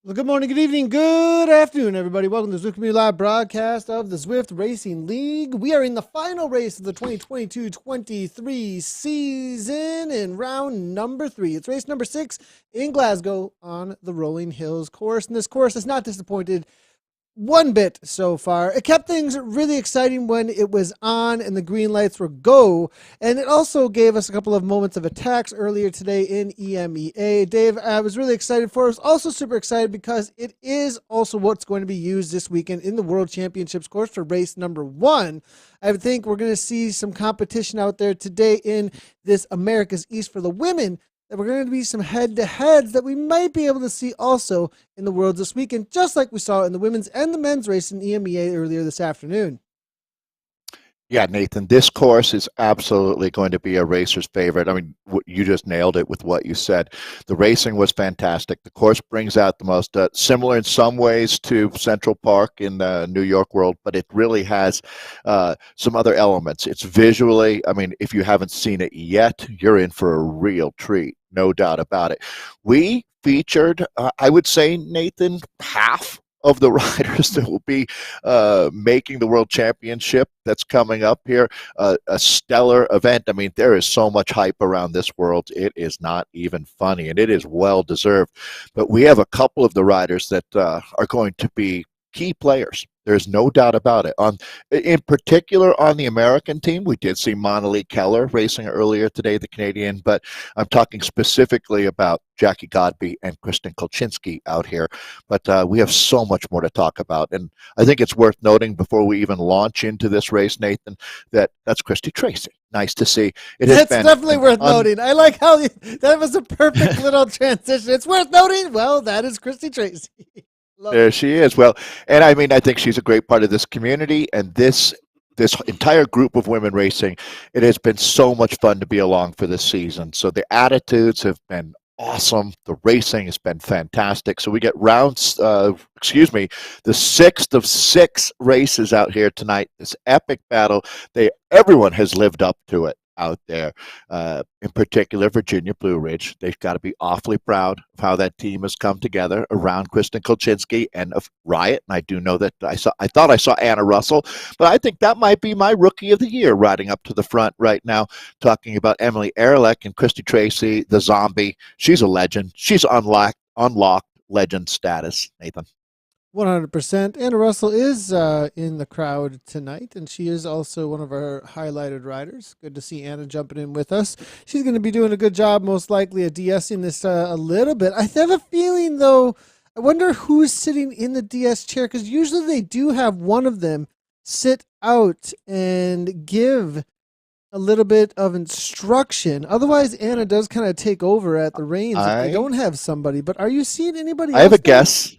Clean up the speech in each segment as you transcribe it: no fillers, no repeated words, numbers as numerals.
Well, good morning, good evening, good afternoon, everybody. Welcome to the Zwift Community Live broadcast of the Zwift Racing League. We are in the final race of the 2022-23 season in round number 3. It's race number 6 in Glasgow on the Rolling Hills course. And this course has not disappointed one bit so far. It kept things really exciting when it was on and the green lights were go. And it also gave us a couple of moments of attacks earlier today in EMEA. Dave, I was really excited for it. I was also super excited because it is also what's going to be used this weekend in the World Championships course for race number 1. I think we're going to see some competition out there today in this America's East for the women. That we're going to be some head-to-heads that we might be able to see also in the Worlds this weekend, just like we saw in the women's and the men's race in EMEA earlier this afternoon. Yeah, Nathan, this course is absolutely going to be a racer's favorite. I mean, you just nailed it with what you said. The racing was fantastic. The course brings out the most similar in some ways to Central Park in the New York world, but it really has some other elements. It's visually, I mean, if you haven't seen it yet, you're in for a real treat, no doubt about it. We featured, I would say, Nathan, half of the riders that will be making the World Championship that's coming up here. A stellar event. I mean, there is so much hype around this world. It is not even funny, and it is well deserved. But we have a couple of the riders that are going to be key players. There's no doubt about it. In particular, on the American team, we did see Monali Keller racing earlier today, the Canadian, but I'm talking specifically about Jackie Godby and Kristen Kolchinski out here. But we have so much more to talk about. And I think it's worth noting before we even launch into this race, Nathan, that's Christy Tracy. Nice to see. That's definitely worth noting. I like how that was a perfect little transition. It's worth noting. Well, that is Christy Tracy. There she is. Well, and I mean, I think she's a great part of this community and this entire group of women racing. It has been so much fun to be along for this season. So the attitudes have been awesome. The racing has been fantastic. So we get the 6th of 6 races out here tonight. This epic battle. Everyone has lived up to it out there. In particular, Virginia Blue Ridge. They've got to be awfully proud of how that team has come together around Kristen Kolchinski and of Riot. And I do know that I thought I saw Anna Russell, but I think that might be my rookie of the year riding up to the front right now, talking about Emily Ehrlich and Christy Tracy, the zombie. She's a legend. She's unlocked legend status, Nathan. 100%. Anna Russell is in the crowd tonight, and she is also one of our highlighted riders. Good to see Anna jumping in with us. She's going to be doing a good job, most likely, of de-essing this a little bit. I have a feeling, though, I wonder who's sitting in the DS chair, because usually they do have one of them sit out and give a little bit of instruction. Otherwise, Anna does kind of take over at the reins if they don't have somebody. But are you seeing anybody else? I have a guess.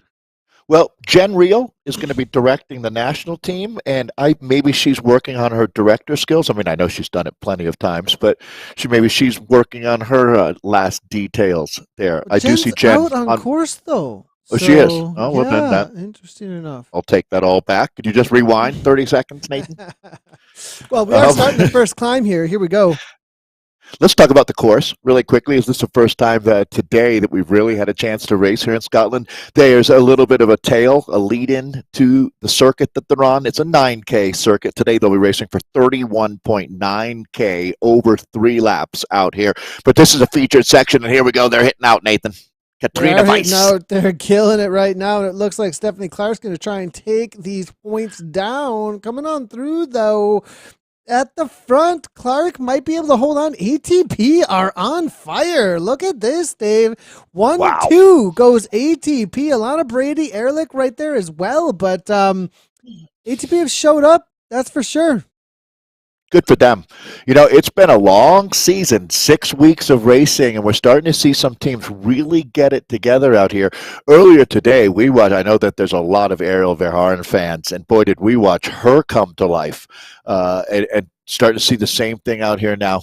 Well, Jen Reel is going to be directing the national team, and maybe she's working on her director skills. I mean, I know she's done it plenty of times, but she's working on her last details there. Well, I do see Jen out on course though. Oh, she is. Oh, well, then that. Interesting enough. I'll take that all back. Could you just rewind 30 seconds, Nathan? Well, we are starting the first climb here. Here we go. Let's talk about the course really quickly. Is this the first time today that we've really had a chance to race here in Scotland? There's a little bit of a tail, a lead-in to the circuit that they're on. It's a 9K circuit. Today they'll be racing for 31.9K over 3 laps out here. But this is a featured section, and here we go. They're hitting out, Nathan. Katrina Weiss. They're killing it right now, and it looks like Stephanie Clark's going to try and take these points down. Coming on through, though. At the front, Clark might be able to hold on. ATP are on fire. Look at this, Dave. 1-2 goes ATP. Alana Brady, Ehrlich right there as well. But ATP have showed up. That's for sure. Good for them. You know, it's been a long season, 6 weeks of racing, and we're starting to see some teams really get it together out here. Earlier today, I know that there's a lot of Ariel Verhaeren fans, and boy, did we watch her come to life and start to see the same thing out here now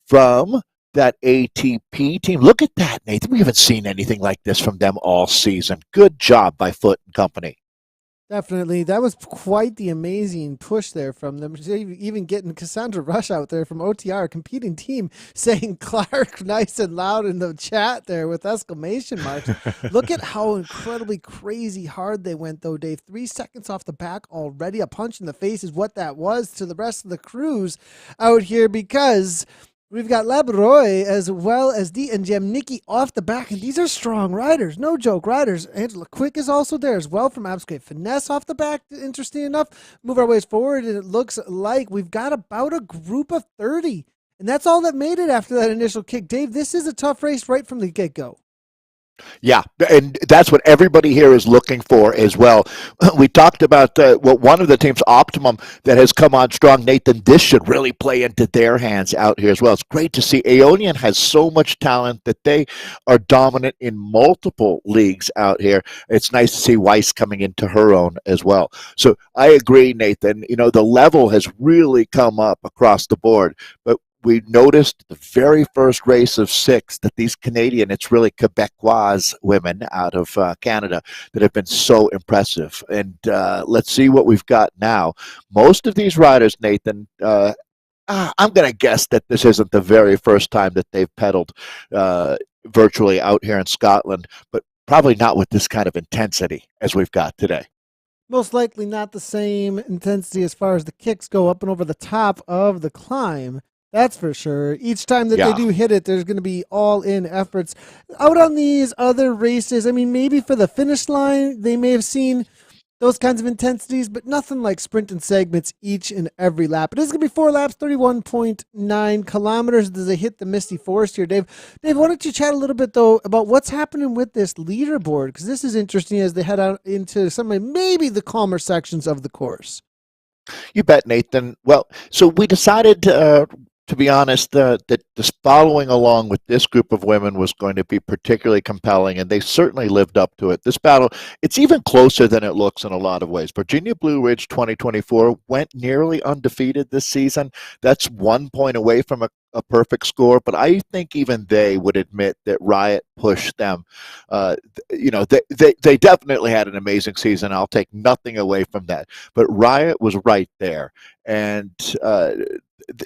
from that ATP team. Look at that, Nathan. We haven't seen anything like this from them all season. Good job by Foot and Company. Definitely. That was quite the amazing push there from them. Even getting Cassandra Rush out there from OTR, competing team, saying Clark nice and loud in the chat there with exclamation marks. Look at how incredibly crazy hard they went, though, Dave. 3 seconds off the back already. A punch in the face is what that was to the rest of the crews out here because we've got Labroy as well as D and Jamnicki off the back, and these are strong riders, no joke riders. Angela Quick is also there as well from Abscate Finesse off the back. Interesting enough, move our ways forward, and it looks like we've got about a group of 30, and that's all that made it after that initial kick. Dave, this is a tough race right from the get-go. Yeah, and that's what everybody here is looking for as well. We talked about one of the teams, Optimum, that has come on strong. Nathan, this should really play into their hands out here as well. It's great to see. Aeonian has so much talent that they are dominant in multiple leagues out here. It's nice to see Weiss coming into her own as well. So I agree, Nathan. You know, the level has really come up across the board, but we noticed the very first race of 6 that these Canadian, it's really Quebecois women out of Canada that have been so impressive. And let's see what we've got now. Most of these riders, Nathan, I'm going to guess that this isn't the very first time that they've pedaled virtually out here in Scotland, but probably not with this kind of intensity as we've got today. Most likely not the same intensity as far as the kicks go up and over the top of the climb. That's for sure. Each time that they do hit it, there's going to be all-in efforts. Out on these other races, I mean, maybe for the finish line, they may have seen those kinds of intensities, but nothing like sprint and segments each and every lap. It is going to be 4 laps, 31.9 kilometers as they hit the Misty Forest here. Dave, why don't you chat a little bit, though, about what's happening with this leaderboard? Because this is interesting as they head out into some of maybe the calmer sections of the course. You bet, Nathan. Well, so we decided to be honest, that this following along with this group of women was going to be particularly compelling, and they certainly lived up to it. This battle, it's even closer than it looks in a lot of ways. Virginia Blue Ridge 2024 went nearly undefeated this season. That's 1 point away from a perfect score, but I think even they would admit that Riot pushed them. They definitely had an amazing season. I'll take nothing away from that, but Riot was right there, and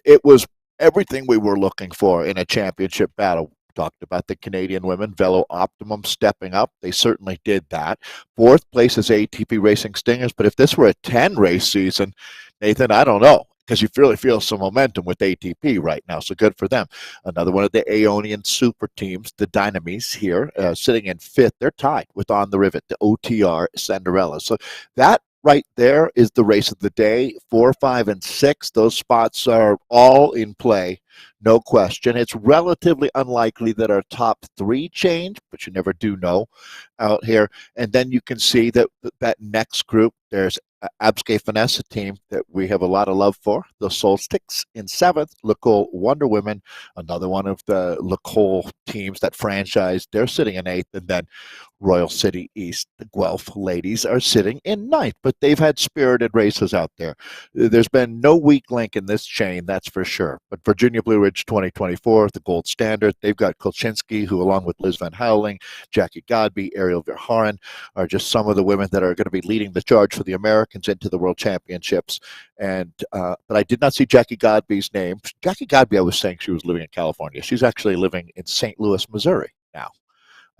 it was everything we were looking for in a championship battle. Talked about the Canadian women, Velo Optimum stepping up. They certainly did that. 4th place is ATP Racing Stingers, but if this were a 10-race season, Nathan, I don't know, because you really feel some momentum with ATP right now, so good for them. Another one of the Aeonian super teams, the Dynamis here, sitting in 5th. They're tied with On the Rivet, the OTR Cinderella. So that right there is the race of the day. 4, 5, and 6. Those spots are all in play, no question. It's relatively unlikely that our top 3 change, but you never do know out here. And then you can see that next group, there's Abscate Finesse, team that we have a lot of love for. The Solstics in 7th. Lecole Wonder Women, another one of the Lecole teams, that franchise, they're sitting in 8th. And then Royal City East, the Guelph ladies, are sitting in 9th. But they've had spirited races out there. There's been no weak link in this chain, that's for sure. But Virginia Blue Ridge 2024, the gold standard, they've got Kolchinski, who along with Liz Van Houweling, Jackie Godby, Ariel Verharen, are just some of the women that are going to be leading the charge for the Americans into the World Championships. And but I did not see Jackie Godby's name. Jackie Godby, I was saying she was living in California. She's actually living in St. Louis, Missouri now.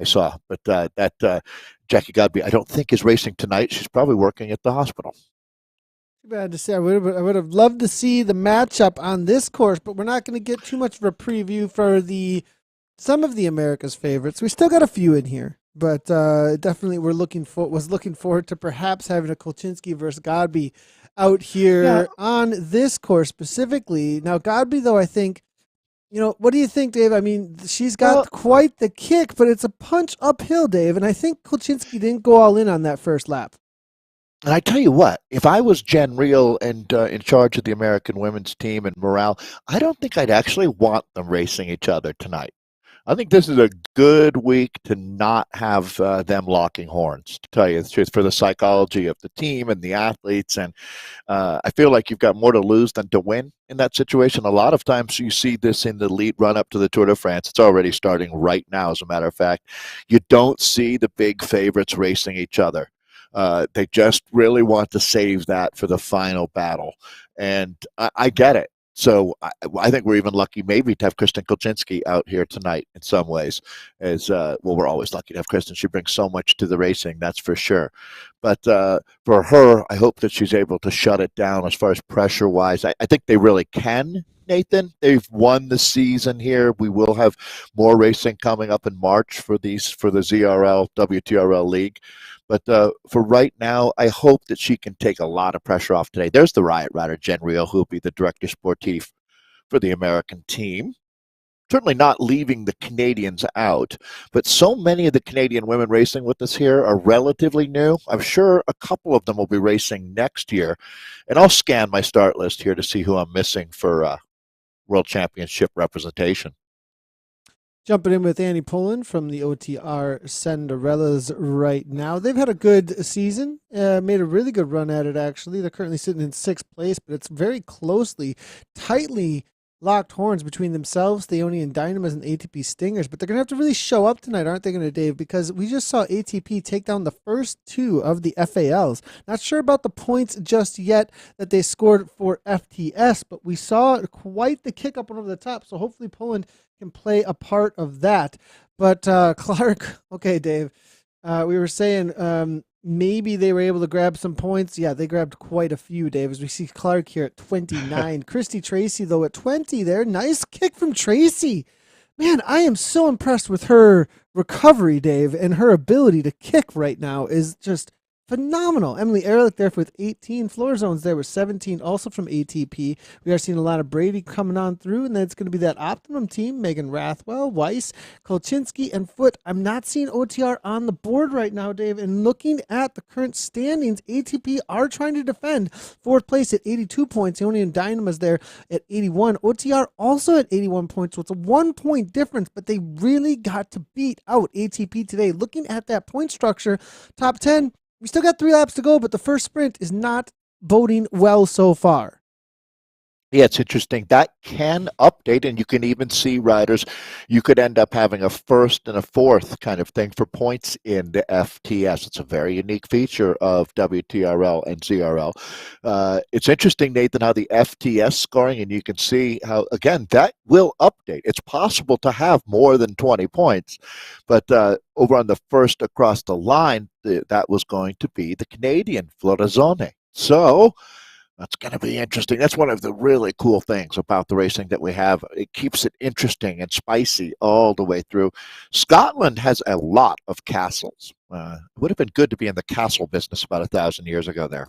I saw, but that Jackie Godby, I don't think is racing tonight. She's probably working at the hospital. Too bad to say. I would have loved to see the matchup on this course, but we're not going to get too much of a preview for some of the America's favorites. We still got a few in here, but definitely was looking forward to perhaps having a Kolchinski versus Godby out here on this course specifically. Now, Godby, though, I think, what do you think, Dave? I mean, she's got quite the kick, but it's a punch uphill, Dave, and I think Kolchinski didn't go all in on that first lap. And I tell you what, if I was Jen Reel and in charge of the American women's team and morale, I don't think I'd actually want them racing each other tonight. I think this is a good week to not have them locking horns, to tell you the truth, for the psychology of the team and the athletes. And I feel like you've got more to lose than to win in that situation. A lot of times you see this in the lead run up to the Tour de France. It's already starting right now, as a matter of fact. You don't see the big favorites racing each other. They just really want to save that for the final battle. And I get it. So I think we're even lucky maybe to have Kristen Kolchinski out here tonight in some ways. As well, we're always lucky to have Kristen. She brings so much to the racing, that's for sure. But for her, I hope that she's able to shut it down as far as pressure wise. I think they really can, Nathan. They've won the season here. We will have more racing coming up in March for the ZRL WTRL league. But for right now, I hope that she can take a lot of pressure off today. There's the Riot Rider, Jen Rio, who will be the director sportif for the American team. Certainly not leaving the Canadians out, but so many of the Canadian women racing with us here are relatively new. I'm sure a couple of them will be racing next year. And I'll scan my start list here to see who I'm missing for World Championship representation. Jumping in with Annie Pullen from the OTR Cinderellas right now. They've had a good season, made a really good run at it, actually. They're currently sitting in sixth place, but it's very tightly locked horns between themselves, the Ionian Dynamas, and ATP Stingers. But they're going to have to really show up tonight, aren't they going to, Dave? Because we just saw ATP take down the first two of the FALs. Not sure about the points just yet that they scored for FTS, but we saw quite the kick up over the top. So hopefully Poland can play a part of that. But Clark, okay, Dave, we were saying maybe they were able to grab some points. Yeah, they grabbed quite a few, Dave, as we see Clark here at 29. Christy Tracy, though, at 20 there. Nice kick from Tracy. Man, I am so impressed with her recovery, Dave, and her ability to kick right now is just phenomenal. Emily Ehrlich there with 18. Floor Zones there with 17, also from ATP. We are seeing a lot of Brady coming on through, and then it's going to be that Optimum team, Megan Rathwell, Weiss, Kolchinski, and Foote. I'm not seeing OTR on the board right now, Dave, and looking at the current standings, ATP are trying to defend fourth place at 82 points. Ionian Dynamas there at 81. OTR also at 81 points, so it's a 1 point difference, but they really got to beat out ATP today. Looking at that point structure, top 10, we still got 3 laps to go, but the first sprint is not boding well so far. Yeah, it's interesting. That can update, and you can even see riders. You could end up having a first and a fourth kind of thing for points in the FTS. It's a very unique feature of WTRL and ZRL. It's interesting, Nathan, how the FTS scoring, and you can see how, again, that will update. It's possible to have more than 20 points, but over on the first across the line, that was going to be the Canadian Florazone. So that's going to be interesting. That's one of the really cool things about the racing that we have. It keeps it interesting and spicy all the way through. Scotland has a lot of castles. It would have been good to be in the castle business about 1,000 years ago there.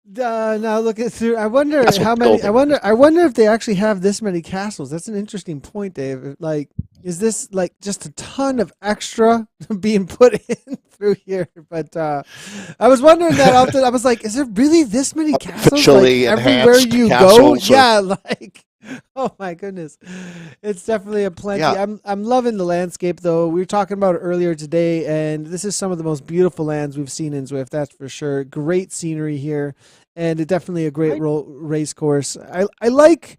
Now look at through. I wonder how many. I wonder if they actually have this many castles. That's an interesting point, Dave. Like, is this like just a ton of extra being put in through here? But I was wondering that often. I was like, is there really this many castles? Like, everywhere you go? Yeah, like. Oh my goodness, it's definitely a plenty. Yeah. I'm loving the landscape though. We were talking about it earlier today, and this is some of the most beautiful lands we've seen in Zwift. That's for sure. Great scenery here, and it definitely a great race course. I like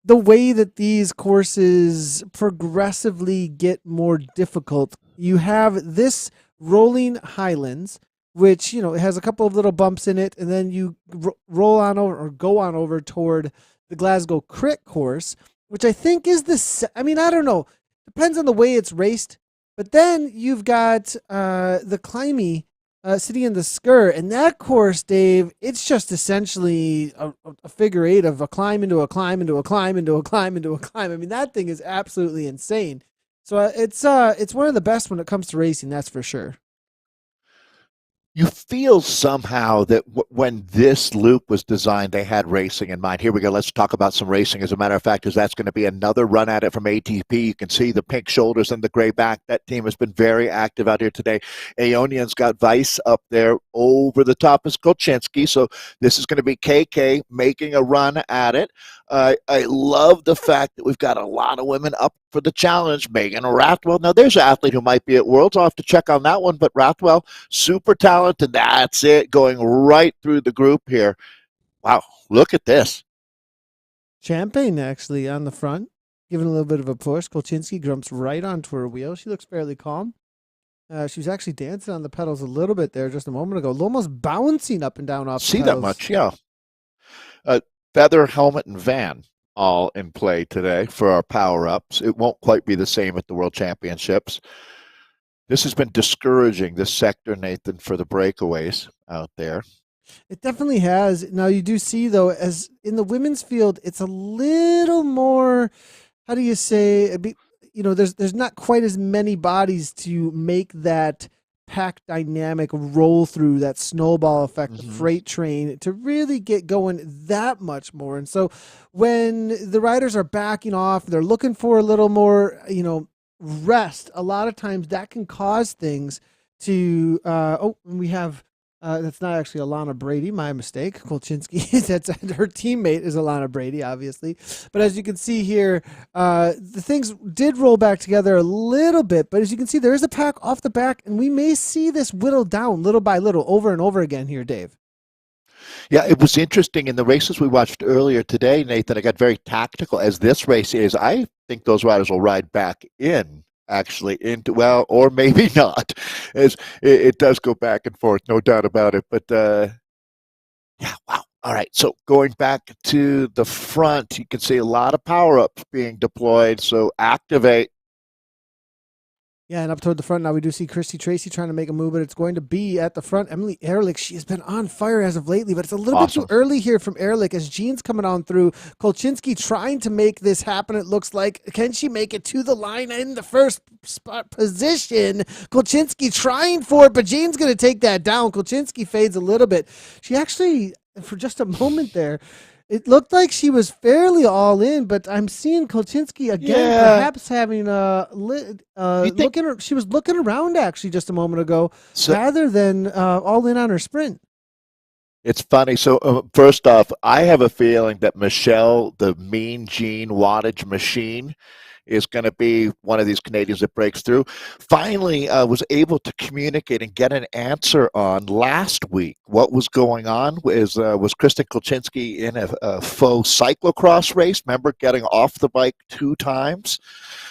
the way that these courses progressively get more difficult. You have this rolling highlands, which it has a couple of little bumps in it, and then you roll on over or go on over toward the Glasgow Crit course, which I think is I don't know. Depends on the way it's raced. But then you've got the Climby sitting in the Sker. And that course, Dave, it's just essentially a figure eight of a climb into a climb into a climb into a climb into a climb. I mean, that thing is absolutely insane. So it's one of the best when it comes to racing, that's for sure. You feel somehow that when this loop was designed, they had racing in mind. Here we go. Let's talk about some racing. As a matter of fact, as that's going to be another run at it from ATP. You can see the pink shoulders and the gray back. That team has been very active out here today. Aeonian's got Weiss up there over the top is Kolchinski. So this is going to be KK making a run at it. I love the fact that we've got a lot of women up for the challenge. Megan Rathwell. Now, there's an athlete who might be at Worlds. I'll have to check on that one. But Rathwell, super talented. That's it. Going right through the group here. Wow. Look at this. Champagne actually on the front, giving a little bit of a push. Kolchinski jumps right onto her wheel. She looks fairly calm. She was actually dancing on the pedals a little bit there just a moment ago, almost bouncing up and down off the See that pedals. much, yeah. Feather, helmet, and van all in play today for our power ups. It won't quite be the same at the World Championships. This has been discouraging, this sector, Nathan, for the breakaways out there. It definitely has. Now you do see though, as in the women's field, it's a little more. How do you say? There's not quite as many bodies to make that pack dynamic roll through that snowball effect, the Mm-hmm. freight train to really get going that much more. And so when the riders are backing off, they're looking for a little more, rest. A lot of times that can cause things to. We have that's not actually Alana Brady. My mistake. Kolchinsky. That's her teammate is Alana Brady, obviously. But as you can see here, the things did roll back together a little bit. But as you can see, there is a pack off the back, and we may see this whittled down little by little, over and over again here, Dave. Yeah, it was interesting in the races we watched earlier today, Nathan. I got very tactical as this race is. I think those riders will ride back in actually into well, or maybe not, as it does go back and forth, no doubt about it. But yeah, wow. All right, so going back to the front, you can see a lot of power ups being deployed. So activate. Yeah, and up toward the front now, we do see Christy Tracy trying to make a move, but it's going to be at the front. Emily Ehrlich, she has been on fire as of lately, but it's a little bit too Awesome. early here from Ehrlich as Jean's coming on through. Kolchinsky trying to make this happen, it looks like. Can she make it to the line in the first spot position? Kolchinsky trying for it, but Jean's going to take that down. Kolchinsky fades a little bit. She actually, for just a moment there, it looked like she was fairly all in, but I'm seeing Kolchinsky again, Yeah. perhaps having You think looking. She was looking around actually just a moment ago, so? rather than all in on her sprint. It's funny. So, first off, I have a feeling that Michelle, the Mean Gene wattage machine, is going to be one of these Canadians that breaks through. Finally, was able to communicate and get an answer on last week. What was going on was Kristen Kolchinsky in a faux cyclocross race? Remember getting off the bike 2 times?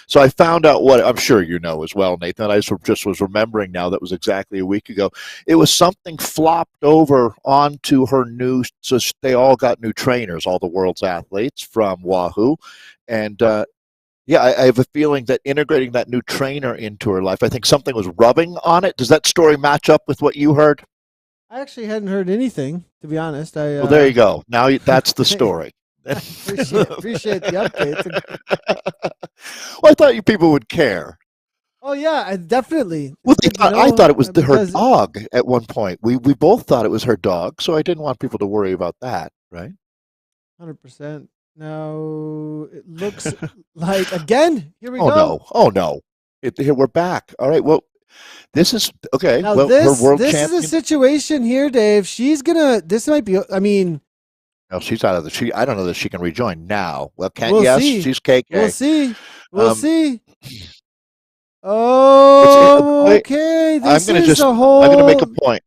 So I found out what I'm sure you know as well, Nathan. I just was remembering now that was exactly a week ago. It was something flopped over onto her new, so they all got new trainers, all the world's athletes from Wahoo. And yeah, I have a feeling that integrating that new trainer into her life, I think something was rubbing on it. Does that story match up with what you heard? I actually hadn't heard anything, to be honest. Well, there you go. Now that's the story. Appreciate the updates. Well, I thought you people would care. Oh yeah, definitely. Well, It's good to I know thought it was her because dog at one point. We both thought it was her dog, so I didn't want people to worry about that, right? 100%. Now it looks like again. Here we Oh go. no! Oh no! Here we're back. All right. Well, this is okay. Now Well, her world this is a champion. situation here, Dave. She's gonna. This might be. I mean, No, she's out of the. I don't know that she can rejoin now. Well, can't. we'll Yes, see. she's We'll KK. see. We'll Um, see. it's. Oh, okay. I'm This gonna is just. a I'm gonna make a whole. point.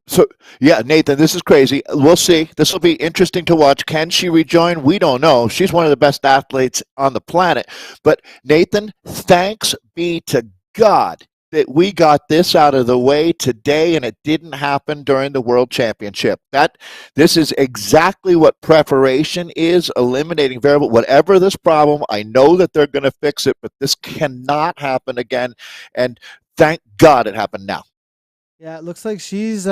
So yeah, Nathan, this is crazy. We'll see. This will be interesting to watch. Can she rejoin? We don't know. She's one of the best athletes on the planet. But Nathan, thanks be to God that we got this out of the way today and it didn't happen during the World Championship. This is exactly what preparation is, eliminating variable. Whatever this problem, I know that they're going to fix it, but this cannot happen again. And thank God it happened now. Yeah, it looks like she's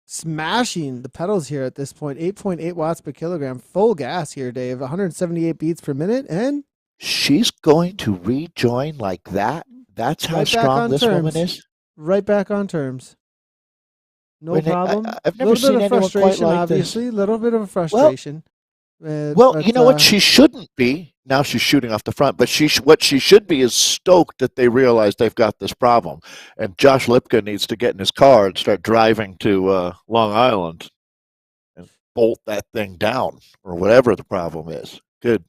smashing the pedals here at this point. 8.8 watts per kilogram, full gas here, Dave. 178 beats per minute, and She's going to rejoin like that. That's how right back strong on this woman terms. is. Right back on terms. No Renee, problem. I've A never little bit seen of anyone quite frustration, like this. obviously. A little bit of a Well, frustration. well, you But know what? She shouldn't be. Now she's shooting off the front, but what she should be is stoked that they realize they've got this problem. And Josh Lipka needs to get in his car and start driving to Long Island and bolt that thing down or whatever the problem is. Good.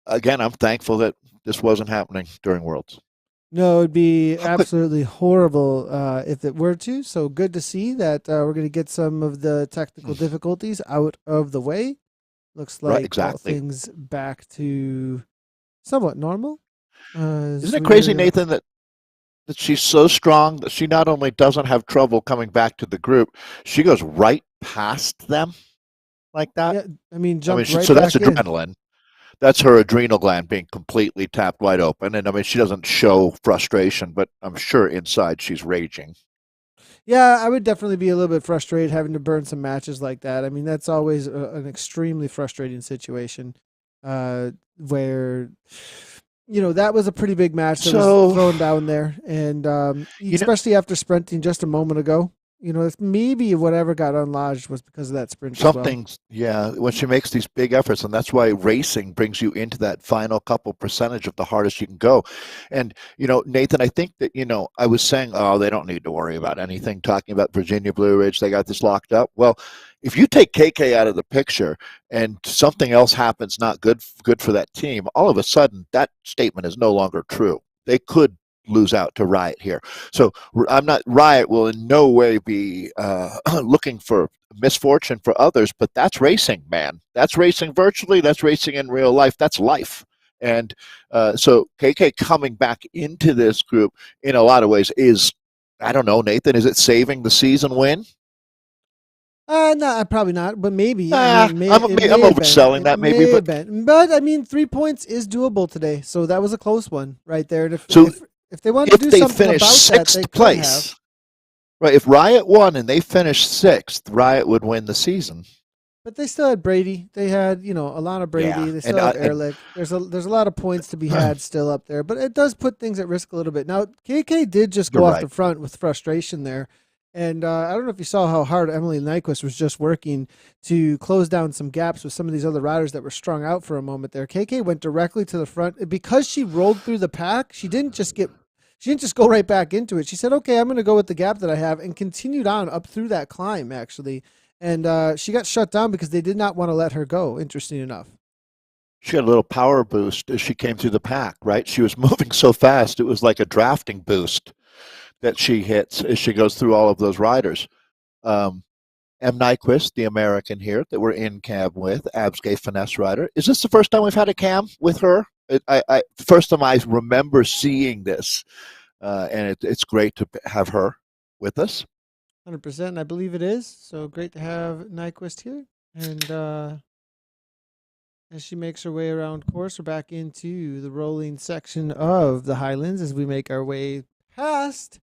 Again, I'm thankful that this wasn't happening during Worlds. no, it'd be How quick? absolutely horrible if it were to. So good to see that we're going to get some of the technical difficulties out of the way. Looks Right, like all exactly. things back to somewhat normal. Isn't it crazy, Zwift. Nathan, that she's so strong that she not only doesn't have trouble coming back to the group, she goes right past them like that? Yeah, I mean, I mean, jumped right so that's back in. adrenaline. That's her adrenal gland being completely tapped wide open. And I mean, she doesn't show frustration, but I'm sure inside she's raging. Yeah, I would definitely be a little bit frustrated having to burn some matches like that. I mean, that's always an extremely frustrating situation, where that was a pretty big match that was So, thrown down there, and you know, especially after sprinting just a moment ago. If maybe whatever got unlodged was because of that sprint as well. something's, yeah, when she makes these big efforts, and that's why racing brings you into that final couple percentage of the hardest you can go. And Nathan, I think that I was saying, oh, they don't need to worry about anything, talking about Virginia Blue Ridge, they got this locked up. Well, if you take KK out of the picture and something else happens not good for that team, all of a sudden that statement is no longer true. They could lose out to Riot here. So I'm not Riot will in no way be looking for misfortune for others, but that's racing, man. That's racing virtually. That's racing in real life. That's life. And so KK coming back into this group in a lot of ways is, I don't know, Nathan, is it saving the season win? No, probably not, but maybe. I Nah, mean, I'm it may have been. overselling It that maybe, may but have been, but I mean, 3 points is doable today, so that was a close one right there. And if so if if they wanted to if do they something finish about that, they sixth could have. place, right? If Riot won and they finished sixth, Riot would win the season. But they still had Brady. They had, Alana Yeah, Brady. They still have and Ehrlich. There's a lot of points to be had still up there, but it does put things at risk a little bit. Now, KK did just you're go off right. the front with frustration there. And I don't know if you saw how hard Emily Nyquist was just working to close down some gaps with some of these other riders that were strung out for a moment there. KK went directly to the front because she rolled through the pack. She didn't just go right back into it. She said, "Okay, I'm going to go with the gap that I have," and continued on up through that climb actually. And she got shut down because they did not want to let her go. Interesting enough. She had a little power boost as she came through the pack, right? She was moving so fast, it was like a drafting boost that she hits as she goes through all of those riders. Um, M. Nyquist, the American here that we're in cab with, Absgay finesse rider. Is this the first time we've had a cam with her? First time I remember seeing this, and it's great to have her with us. 100%. I believe it is. So great to have Nyquist here. And as she makes her way around course, we're back into the rolling section of the Highlands as we make our way past.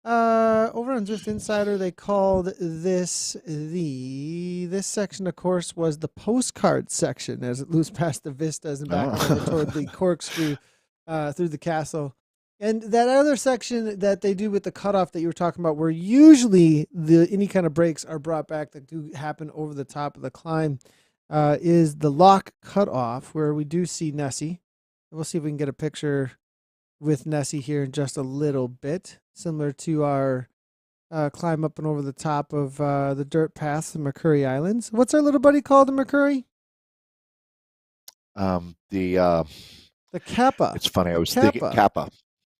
Over on Zwift Insider, they called this section, of course, was the postcard section as it moves past the vistas and back on toward the corkscrew through the castle. And that other section that they do with the cutoff that you were talking about, where usually any kind of breaks are brought back that do happen over the top of the climb, is the lock cutoff, where we do see Nessie. We'll see if we can get a picture with Nessie here in just a little bit, similar to our climb up and over the top of the dirt paths in McCurry Islands. What's our little buddy called in McCurry? The The Kappa. It's funny. I was thinking Kappa. Kappa.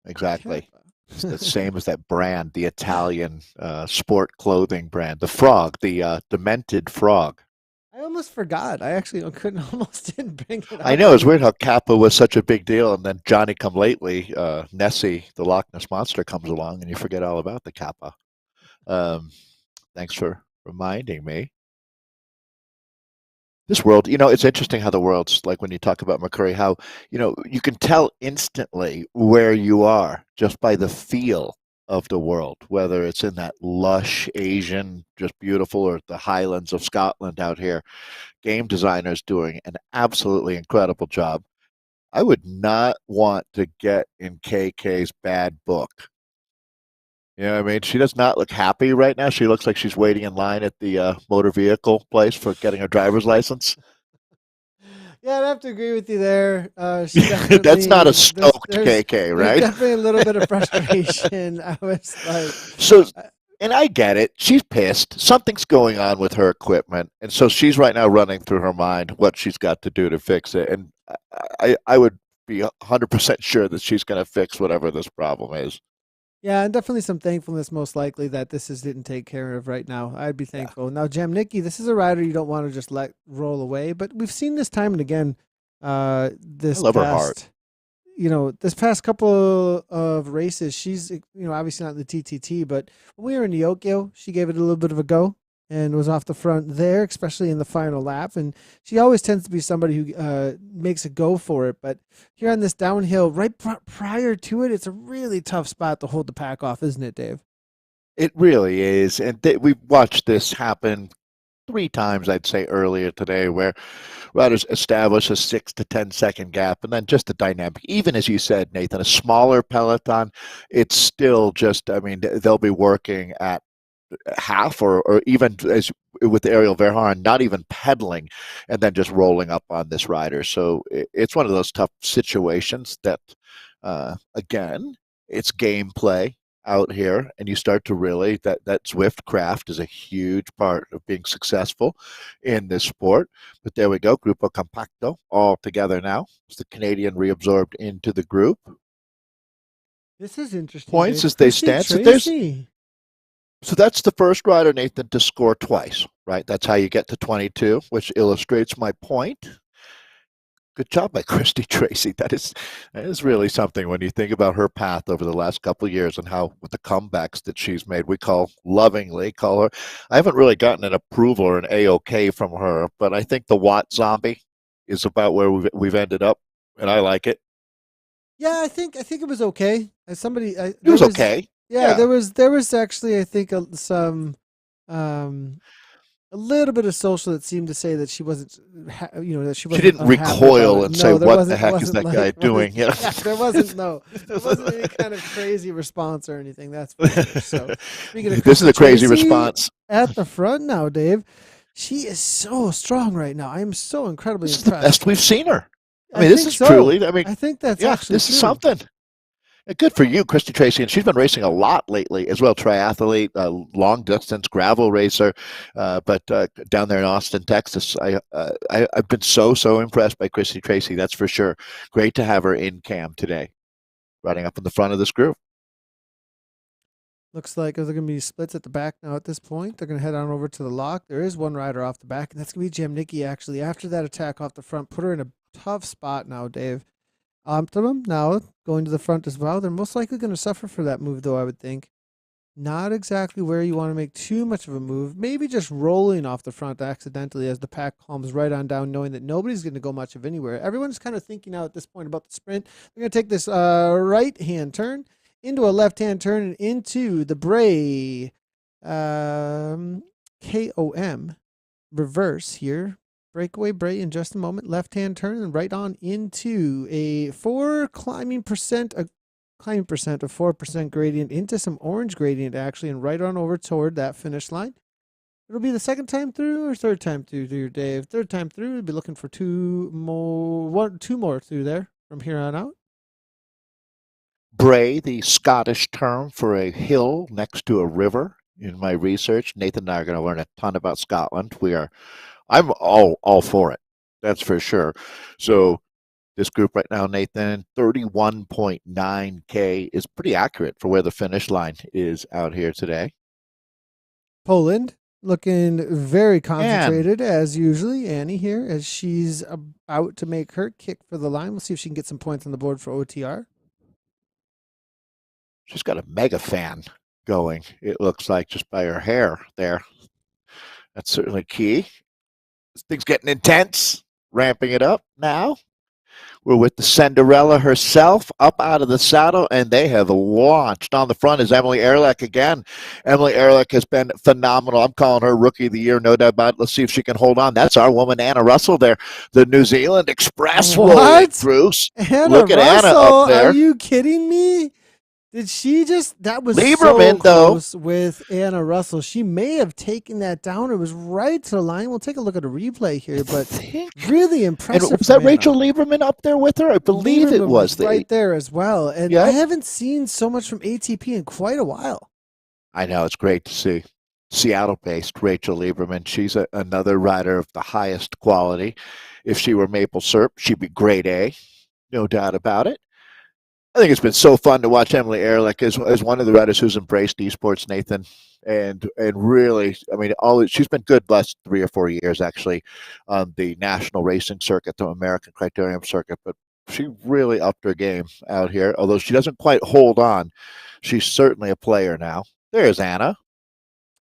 Exactly. Kappa. It's the same as that brand, the Italian sport clothing brand, the frog, the demented frog. I almost forgot. I actually couldn't almost didn't bring it I up. know it's weird how Kappa was such a big deal, and then Johnny come lately, Nessie, the Loch Ness monster, comes along, and you forget all about the Kappa. Um, thanks for reminding me. This world, it's interesting how the world's like when you talk about McCurry, how, you can tell instantly where you are just by the feel of the world, whether it's in that lush Asian, just beautiful, or the highlands of Scotland out here. Game designers doing an absolutely incredible job. I would not want to get in KK's bad book. You know what I mean? She does not look happy right now. She looks like she's waiting in line at the motor vehicle place for getting her driver's license. Yeah, I'd have to agree with you there. She That's not a definitely stoked KK, there's right? definitely a little bit of frustration. I was like, So, and I get it. She's pissed. Something's going on with her equipment, and so she's right now running through her mind what she's got to do to fix it. And I would be 100% sure that she's going to fix whatever this problem is. yeah, and definitely some thankfulness, most likely, that didn't take care of right now. I'd be Yeah, thankful. Now, Jamnicki, this is a rider you don't want to just let roll away, but we've seen this time and again. I This love her heart. past, this past couple of races, she's, obviously not in the TTT, but when we were in Yokio, she gave it a little bit of a go and was off the front there, especially in the final lap. And she always tends to be somebody who makes a go for it. But here on this downhill, right prior to it, it's a really tough spot to hold the pack off, isn't it, Dave? It really is. And we've watched this happen three times, I'd say, earlier today, where riders establish a 6 to 10 second gap, and then just the dynamic. Even as you said, Nathan, a smaller peloton, it's still just. I mean, they'll be working at half or even as with Ariel Verharn, not even pedaling and then just rolling up on this rider. So it's one of those tough situations that, again, it's gameplay out here, and you start to really that Zwift craft is a huge part of being successful in this sport. But there we go, Grupo Compacto all together now. It's the Canadian reabsorbed into the group. This is interesting, Points Dave. as they Christy stand. Tracy. So that's the first rider, Nathan, to score twice, right? That's how you get to 22, which illustrates my point. Good job by Christy Tracy. That is really something when you think about her path over the last couple of years and how with the comebacks that she's made. We lovingly call her. I haven't really gotten an approval or an A-OK from her, but I think the Watt Zombie is about where we've ended up, and I like it. Yeah, I think it was okay. As somebody, It there was was, okay. yeah, Yeah. there was actually, I think, some, um, a little bit of social that seemed to say that she wasn't, that she She wasn't didn't happy about recoil it. and say, No, there what the wasn't. It heck is wasn't that guy like doing? Yeah. yeah, there wasn't. No, there wasn't any kind of crazy response or anything. That's for sure. So, speaking of This is Christy a crazy Tracy response. at the front now, Dave, she is so strong right now. I am so incredibly This is the impressed. best we've seen her. I I mean, this think is so. truly, I mean, I think that's yeah, actually this is true. something. Good for you, Christy Tracy. And she's been racing a lot lately as well. Triathlete, long distance gravel racer, but down there in Austin, Texas. I've been so impressed by Christy Tracy. That's for sure. Great to have her in cam today, riding up in the front of this group. Looks like there's going to be splits at the back now at this point. They're going to head on over to the lock. There is one rider off the back, and that's going to be Jim Nicky, actually. After that attack off the front, put her in a tough spot now, Dave. Optimum now going to the front as well. They're most likely going to suffer for that move, though, I would think. Not exactly where you want to make too much of a move. Maybe just rolling off the front accidentally as the pack calms right on down, knowing that nobody's going to go much of anywhere. Everyone's kind of thinking now at this point about the sprint. They're going to take this right-hand turn into a left-hand turn and into the Bray KOM reverse here. Breakaway Bray in just a moment. Left-hand turn and right on into a climbing percent of 4% gradient into some orange gradient actually, and right on over toward that finish line. It'll be the second time through or third time through, Dave? Third time through. We'll be looking for two more through there from here on out. Bray, the Scottish term for a hill next to a river. In my research, Nathan and I are going to learn a ton about Scotland. I'm all for it. That's for sure. So this group right now, Nathan, 31.9K is pretty accurate for where the finish line is out here today. Poland looking very And concentrated as usually. Annie here as she's about to make her kick for the line. We'll see if she can get some points on the board for OTR. she's got a mega fan going, it looks like, just by her hair there. That's certainly key. This thing's getting intense, ramping it up now. We're with the Cinderella herself up out of the saddle, and they have launched. On the front is Emily Ehrlich again. Emily Ehrlich has been phenomenal. I'm calling her Rookie of the Year, no doubt about it. Let's see if she can hold on. That's our woman, Anna Russell there. The New Zealand Express rolling through. Anna Look at Russell, Anna up there. Are you kidding me? Did she just? That was Lieberman, so close with Anna Russell. She may have taken that down. It was right to the line. We'll take a look at a replay here, but really impressive. And was that Rachel Lieberman up there with her? I believe Lieberman it was right there as well. And Yep. I haven't seen so much from ATP in quite a while. I know, it's great to see. Seattle-based Rachel Lieberman. She's another rider of the highest quality. If she were maple syrup, she'd be grade A, no doubt about it. I think it's been so fun to watch Emily Ehrlich as one of the riders who's embraced esports, Nathan, and really, I mean, she's been good the last 3 or 4 years actually on the national racing circuit, the American Criterium circuit, but she really upped her game out here. Although she doesn't quite hold on, she's certainly a player now. There's Anna.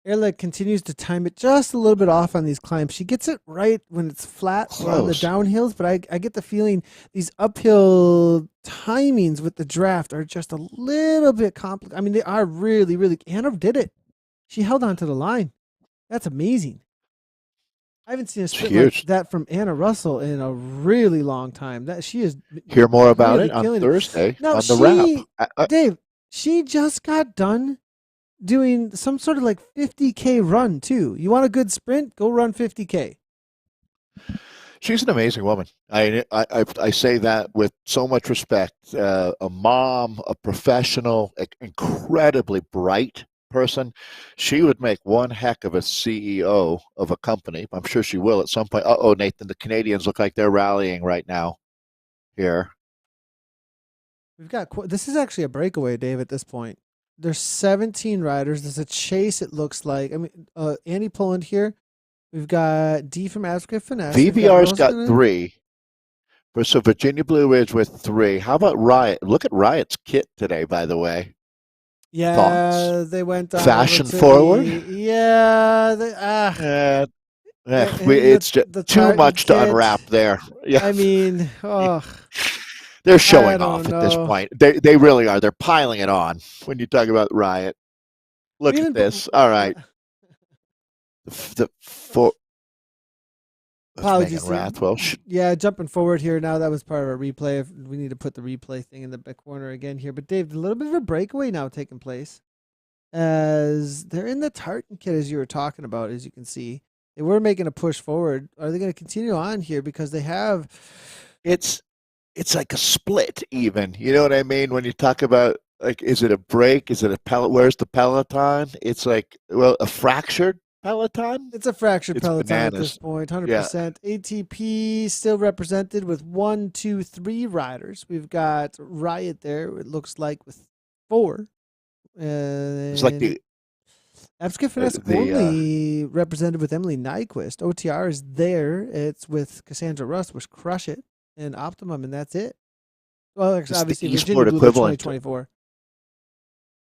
Erla continues to time it just a little bit off on these climbs. She gets it right when it's flat or on the Close. downhills, but I get the feeling these uphill timings with the draft are just a little bit complicated. I mean, they are really, really. Anna did it. She held on to the line. That's amazing. I haven't seen a It's sprint like huge. that from Anna Russell in a really long time. That she is Hear more about really it on killing it. Thursday Now on the wrap. Dave, she just got done doing some sort of like 50K run too. You want a good sprint? Go run 50K. She's an amazing woman. I say that with so much respect. A mom, a professional, incredibly bright person. She would make one heck of a CEO of a company. I'm sure she will at some point. Oh, Nathan, the Canadians look like they're rallying right now here. We've got this is actually a breakaway, Dave. At this point, there's 17 riders. There's a chase. It looks like. I mean, Andy Poland here. We've got D from Ascot Finesse. We've got VBR's got Rosen. three. So Virginia Blue Ridge with three. How about Riot? Look at Riot's kit today, by the way. Thoughts? Yeah, they went on over Fashion to forward? yeah. Uh, And it's just the too tartan much to kit. unwrap there. Yeah, I mean, oh, they're I showing don't off at this know. point. They really are. They're piling it on when you talk about Riot. We Look at even this. All yeah. right, the four. That's Megan Apologies here. Rathwell. Yeah, jumping forward here now. That was part of our replay. We need to put the replay thing in the back corner again here. But Dave, a little bit of a breakaway now taking place as they're in the tartan kit, as you were talking about. As you can see, they were making a push forward. Are they going to continue on here because they have? It's it's like a split even. You know what I mean? When you talk about like, is it a break? Is it a pellet? Where's the peloton? It's like, well, a fractured peloton. It's a fractured It's peloton at this bananas. point, Yeah, 100%. ATP still represented with one, two, three riders. We've got Riot there, it looks like, with four. it's like And Absca Finesse the only represented with Emily Nyquist. OTR is there. It's with Cassandra Rust, which crush it, and Optimum, and that's it. Well, it's the obviously, Virginia esport Blue Ridge equivalent. 2024.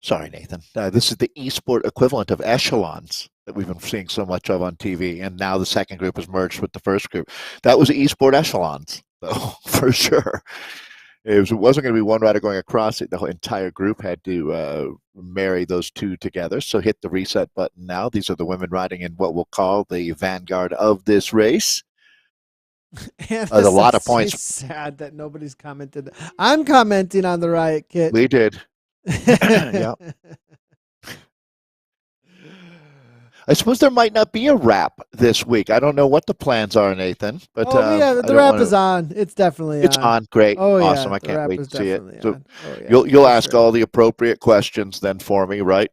Sorry, Nathan. This is the esport equivalent of echelons that we've been seeing so much of on TV, and now the second group has merged with the first group. That was esport echelons, though, for sure. Wasn't going to be one rider going across it. The whole entire group had to marry those two together. So hit the reset button now. These are the women riding in what we'll call the vanguard of this race. And A this lot of is points. sad that nobody's commented. I'm commenting on the Riot kit. We did. Yeah. I suppose there might not be a wrap this week. I don't know what the plans are, Nathan, but Oh yeah, I the don't rap want is to. on. It's definitely It's on. on. Great. Oh yeah, Awesome. I the can't rap wait is to see it. definitely So on. Oh yeah, you'll for ask sure. all the appropriate questions then for me, right?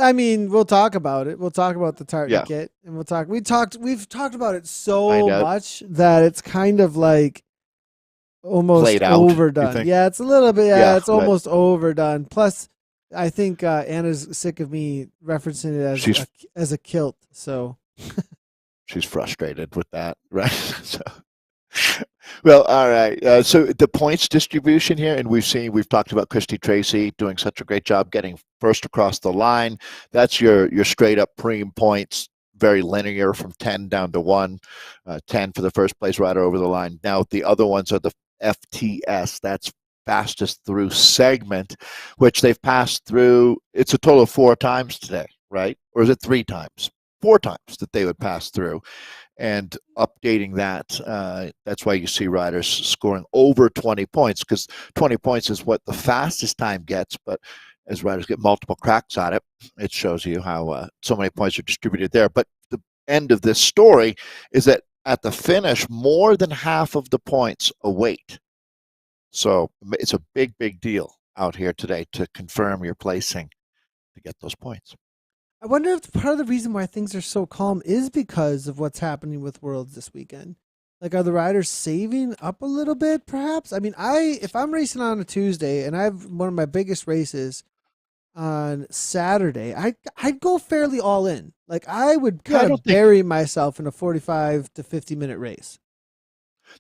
I mean, we'll talk about it. We'll talk about the tartan Yeah. kit, and we've talked about it Find so out. much that it's kind of like almost Played out, you overdone. think? Yeah, it's a little bit. Yeah, Yeah, it's but almost overdone. Plus, I think Anna's sick of me referencing it she's as a kilt. So she's frustrated with that, right? So, well, all right. So the points distribution here, and we've talked about Christy Tracy doing such a great job getting first across the line. That's your straight up preem points, very linear from 10 down to 1, 10 for the first place rider over the line. Now the other ones are the FTS. That's fastest through segment, which they've passed through. It's a total of 4 times today, right? Or is it 3 times? 4 times that they would pass through, and updating that. That's why you see riders scoring over 20 points, because 20 points is what the fastest time gets. But as riders get multiple cracks at it, it shows you how so many points are distributed there. But the end of this story is that at the finish, more than half of the points await. So it's a big, big deal out here today to confirm your placing to get those points. I wonder if part of the reason why things are so calm is because of what's happening with Worlds this weekend. Like, are the riders saving up a little bit? Perhaps. I mean, if I'm racing on a Tuesday and I have one of my biggest races on Saturday, I'd go fairly all in. Like, I would Yeah, I kind don't of think bury myself in a 45 to 50 minute race.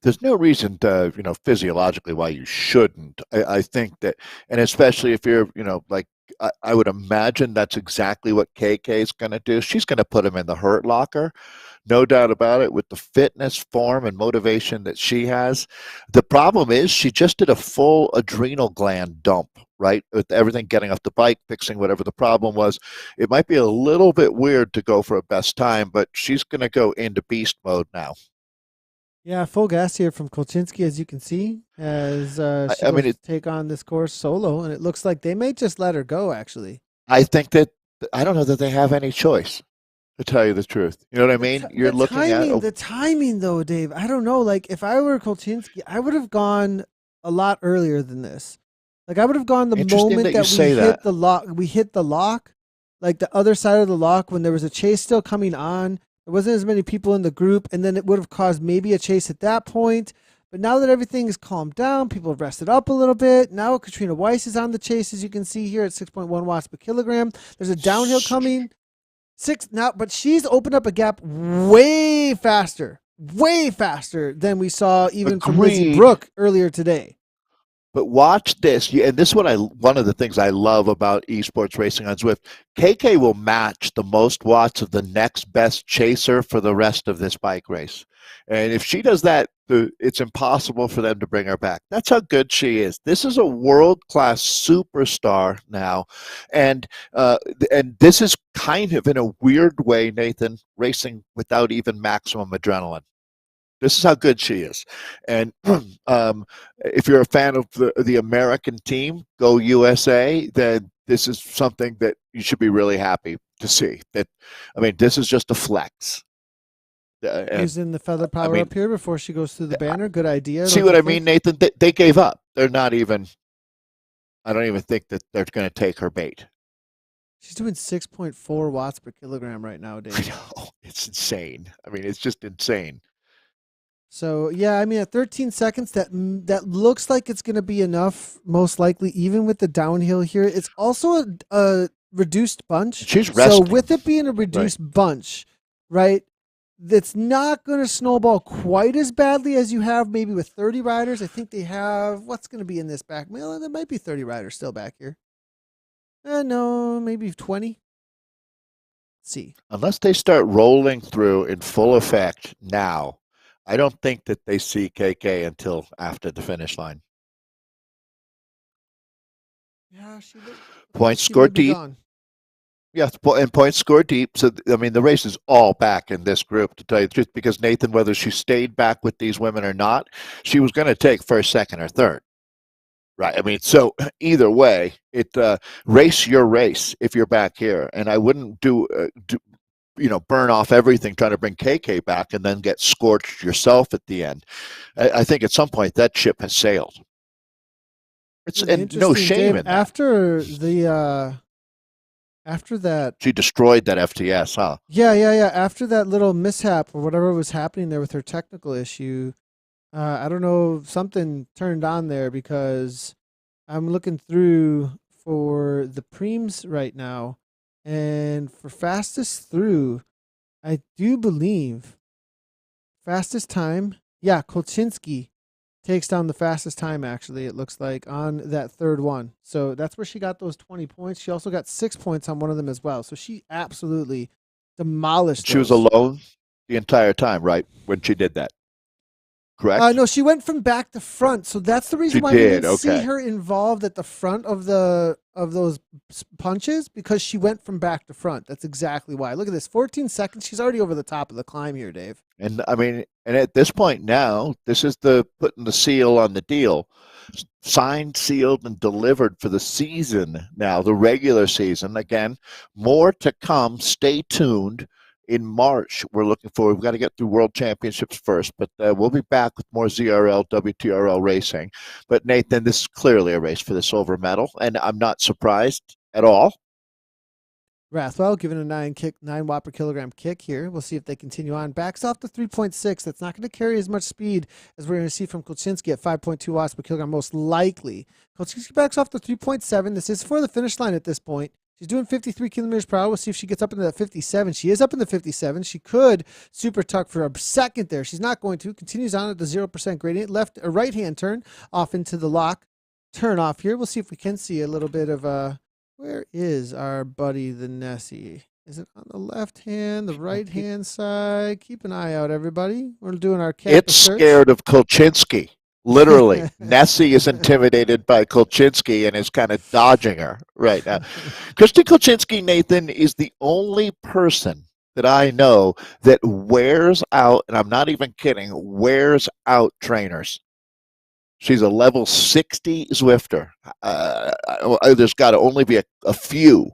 there's no reason to, physiologically why you shouldn't. I think that, and especially if you're, like, I would imagine that's exactly what KK is going to do. She's going to put him in the hurt locker, no doubt about it, with the fitness, form, and motivation that she has. The problem is she just did a full adrenal gland dump, right? With everything getting off the bike, fixing whatever the problem was. It might be a little bit weird to go for a best time, but she's going to go into beast mode now. Yeah, full gas here from Kolchinsky, as you can see, as she I goes mean, to take on this course solo, and it looks like they may just let her go, actually. I think that I don't know that they have any choice, to tell you the truth. You know what I mean? You're looking at The timing, though, Dave. I don't know. Like, if I were Kolchinsky, I would have gone a lot earlier than this. Like, I would have gone the interesting moment that you that we say hit that. the lock. We hit the lock, like the other side of the lock, when there was a chase still coming on. There wasn't as many people in the group, and then it would have caused maybe a chase at that point. But now that everything is calmed down, people have rested up a little bit. Now Katrina Weiss is on the chase, as you can see here at 6.1 watts per kilogram. There's a downhill coming. But she's opened up a gap way faster than we saw even from Lizzie Agreed. Brooke earlier today. But watch this, and this is one of the things I love about esports racing on Zwift. KK will match the most watts of the next best chaser for the rest of this bike race, and if she does that, it's impossible for them to bring her back. That's how good she is. This is a world-class superstar now, and this is kind of, in a weird way, Nathan, racing without even maximum adrenaline. This is how good she is. And if you're a fan of the American team, go USA, then this is something that you should be really happy to see. This is just a flex. Using the feather power up here before she goes through the banner. Good idea. See what I mean, Nathan? They gave up. They're not even, I don't even think that they're going to take her bait. She's doing 6.4 watts per kilogram right now, Dave. I know. It's insane. It's just insane. So, yeah, at 13 seconds, that looks like it's going to be enough, most likely, even with the downhill here. It's also a reduced bunch. She's resting. So, with it being a reduced bunch, right, that's not going to snowball quite as badly as you have maybe with 30 riders. I think they have, what's going to be in this back? Well, there might be 30 riders still back here. No, maybe 20. Let's see. Unless they start rolling through in full effect now, I don't think that they see KK until after the finish line. Yeah, points scored deep. Yes, and points scored deep. So, the race is all back in this group, to tell you the truth, because Nathan, whether she stayed back with these women or not, she was going to take first, second, or third. Right. So either way, race your race if you're back here. And I wouldn't burn off everything trying to bring KK back and then get scorched yourself at the end. I think at some point that ship has sailed. And no shame Dave, in that. After that, she destroyed that FTS, huh? Yeah. After that little mishap or whatever was happening there with her technical issue, I don't know, something turned on there, because I'm looking through for the preems right now. And for fastest through, I do believe fastest time, Kolchinsky takes down the fastest time, actually, it looks like, on that third one. So that's where she got those 20 points. She also got 6 points on one of them as well. So she absolutely demolished She was alone the entire time, right, when she did that? Correct? No, she went from back to front. So that's the reason why we didn't see her involved at the front of those punches, because she went from back to front. That's exactly why. Look at this, 14 seconds. She's already over the top of the climb here, Dave. And and at this point now, this is the putting the seal on the deal. Signed, sealed, and delivered for the season now, the regular season. Again, more to come. Stay tuned. In March, we've got to get through World Championships first, but we'll be back with more ZRL, WTRL racing. But Nathan, this is clearly a race for the silver medal, and I'm not surprised at all. Rathwell giving a 9 watt per kilogram kick here. We'll see if they continue on. Backs off the 3.6. That's not going to carry as much speed as we're going to see from Kolchinsky at 5.2 watts per kilogram, most likely. Kolchinsky backs off the 3.7. This is for the finish line at this point. She's doing 53 kilometers per hour. We'll see if she gets up into that 57. She is up in the 57. She could super tuck for a second there. She's not going to. Continues on at the 0% gradient. Left a right hand turn off into the lock. Turn off here. We'll see if we can see a little bit of where is our buddy the Nessie? Is it on the left hand, the right hand side? Keep an eye out, everybody. We're doing our Kappa It's search. scared of Kolchinsky. Literally, Nessie is intimidated by Kolchinsky and is kind of dodging her right now. Christy Kolchinsky, Nathan, is the only person that I know that wears out, and I'm not even kidding, wears out trainers. She's a level 60 Zwifter. There's got to only be a few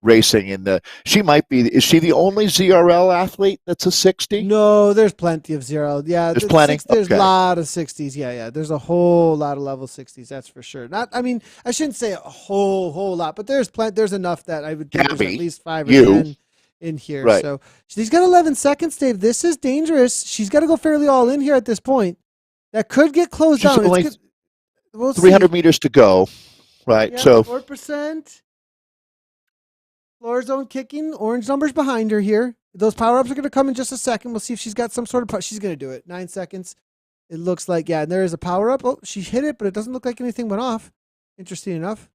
racing in the. She might be. Is she the only ZRL athlete that's a 60? No, there's plenty of zero. Yeah, There's plenty. There's Okay. a lot of 60s. Yeah. There's a whole lot of level 60s. That's for sure. Not. I mean, I shouldn't say a whole lot, but there's plenty. There's enough that I would think there's Gabby, at least 5 or you. 10 in here. Right. So she's got 11 seconds, Dave. This is dangerous. She's got to go fairly all in here at this point. That could get closed She's down. only It's good. We'll 300 see. meters to go. Right. Yeah, So 4%. Floor zone kicking. Orange numbers behind her here. Those power ups are going to come in just a second. We'll see if she's got some sort of. She's going to do it. 9 seconds. It looks like, yeah, and there is a power up. Oh, she hit it, but it doesn't look like anything went off. Interesting enough.